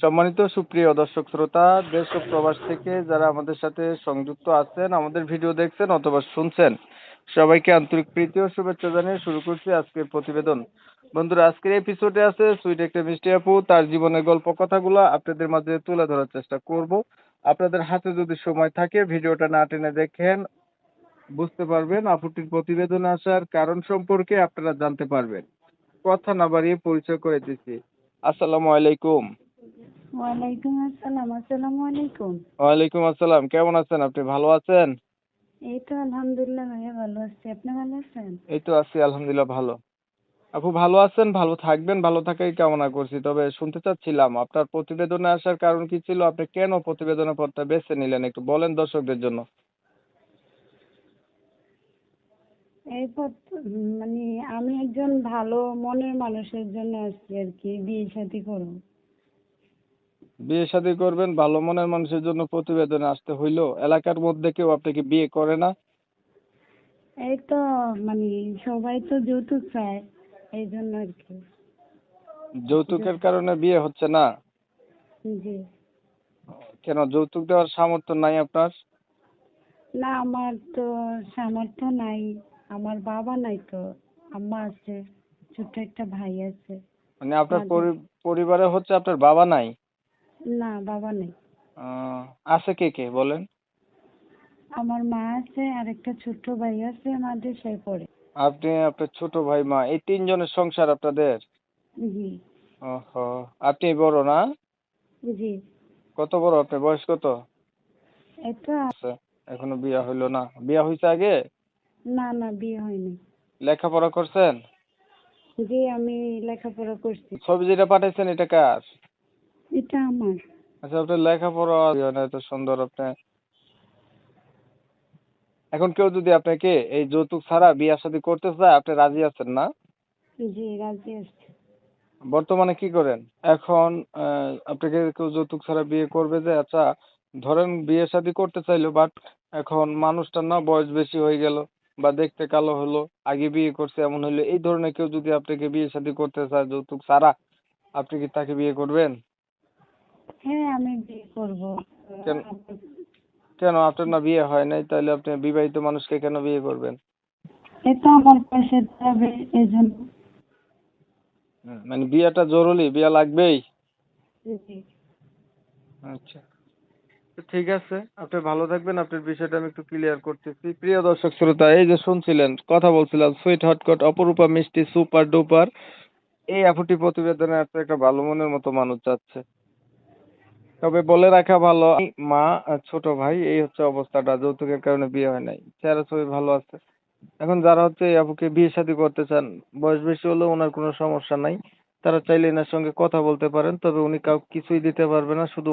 সম্মানিত সুপ্রিয় দর্শক শ্রোতা, দেশ ও প্রবাস থেকে যারা আমাদের সাথে সংযুক্ত আছেন, আমাদের ভিডিও দেখছেন অথবা শুনছেন, সবাইকে আন্তরিক প্রীতি ও শুভেচ্ছা জানিয়ে শুরু করছি আজকের প্রতিবেদন। বন্ধুরা, আজকের এপিসোডে আছে সুইট একটা মিষ্টি আপু, তার জীবনের গল্প কথাগুলো আপনাদের মাঝে তুলে ধরার চেষ্টা করব। আপনাদের হাতে যদি সময় থাকে ভিডিওটা না টেনে দেখেন, বুঝতে পারবেন আপুটির প্রতিবেদনে আসার কারণ সম্পর্কে আপনারা জানতে পারবেন। কথা না বাড়িয়ে পরিচয় করে দিচ্ছি। আসসালামু আলাইকুম। ওয়ালাইকুম আসসালাম। আসসালামু আলাইকুম। ওয়ালাইকুম আসসালাম। কেমন আছেন আপনি? ভালো আছেন? এই তো আলহামদুলিল্লাহ ভাইয়া ভালো আছি। আপনি ভালো আছেন? এই তো আছি আলহামদুলিল্লাহ ভালো। আপু ভালো আছেন, ভালো থাকবেন, ভালো থাকাই কামনা করছি। তবে শুনতে চাচ্ছিলাম আপনার প্রতিবেদনে আসার কারণ কি ছিল? আপনি কেন প্রতিবেদনের পথটা বেছে নিলেন? একটু বলেন দর্শকদের জন্য। এরপর মানে আমি একজন ভালো মনের মানুষের জন্য আসছি আর কি, বিয়ে শাদী করব। বিয়ে শাদী করবেন, ভালো মনের মানুষের জন্য প্রতিবেদনে আসতে হইলো। এলাকার মধ্যে কেউ আপনাকে বিয়ে করে না? এই তো মানে সবাই তো যৌতুক চায়, এই জন্য আর কি। যৌতুকের কারণে বিয়ে হচ্ছে না? জি। কেন, যৌতুক দেওয়ার সামর্থ্য নাই আপনার? না, আমার তো সামর্থ্য নাই। আমার বাবা নাই তো, আম্মা আছে, ছোট্ট একটা ভাই আছে। মানে আপনার তাদের পরিবারে হচ্ছে আপনার বাবা নাই? না, বাবা নেই। আহ, আছে কে কে বলেন? আমার মা আছে আর একটা ছোট্ট ভাই আছে, মাদ্রাসায় পড়ে। আপনি, আপনার ছোট ভাই, মা, এই তিনজনের সংসার আপনাদের? জি। ওহো, আপনি বড় না? জি। কত বড় আপনি? বয়স কত? এটা আছে, এখনো বিয়া হইলো না? বিয়া হইছে আগে? না না, বিয়ে হয়নি। লেখাপড়া করছেন? জি, আমি লেখাপড়া করছি। ছবি যেটা পাঠাইছেন এটা কার? এটা আমার। আচ্ছা, আপনার লেখাপড়া হয় না এত সুন্দর আপনি। এখন কেউ যদি আপনাকে এই যৌতুক ছাড়া বিয়া শাদী করতে চায়, আপনি রাজি আছেন না? জি, রাজি আছি। বর্তমানে কি করেন এখন? আপনাকে কেউ যৌতুক ছাড়া বিয়ে করবে যে, আচ্ছা ধরেন বিয়ে শাদী করতে চাইলো, বাট এখন মানুষটার না বয়স বেশি হয়ে গেল বা দেখতে কালো হলো, আগে বিয়ে করছে এমন হইলো, এই ধরনের কেউ যদি আপনাকে বিয়ে শাদী করতে চায় যৌতুক ছাড়া, আপনি কি তাকে বিয়ে করবেন? হ্যাঁ, আমি বিয়ে করব। কেন? কেন আপনার না বিয়ে হয় নাই, তাহলে আপনি বিবাহিত মানুষকে কেন বিয়ে করবেন? এটা আমার পাশে যাবে, এই জন্য। মানে বিয়েটা জরুরি, বিয়ে লাগবেই? জি। আচ্ছা, তো ঠিক আছে, আপনি ভালো থাকবেন। আপনার বিষয়টা আমি একটু ক্লিয়ার করতেছি। প্রিয় দর্শক শ্রোতা, এই যে শুনছিলেন, কথা বলছিলাম সুইট হটকট অপরূপা মিষ্টি সুপার ডুপার, এই আপুটি প্রতিবেদনে আসছে একটা ভালো মনের মতো মানুষ যাচ্ছে। তবে বলে রাখা ভালো, মা আর ছোট ভাই, এই হচ্ছে অবস্থাটা। যৌতুকের কারণে বিয়ে হয় নাই, চেহারা ছবি ভালো আছে। এখন যারা হচ্ছে এই আপুকে বিয়ে শাদী করতে চান, বয়স বেশি হলেও ওনার কোনো সমস্যা নাই, তারা চাইলে এনার সঙ্গে কথা বলতে পারেন। তবে উনি কাউকে কিছুই দিতে পারবে না, শুধু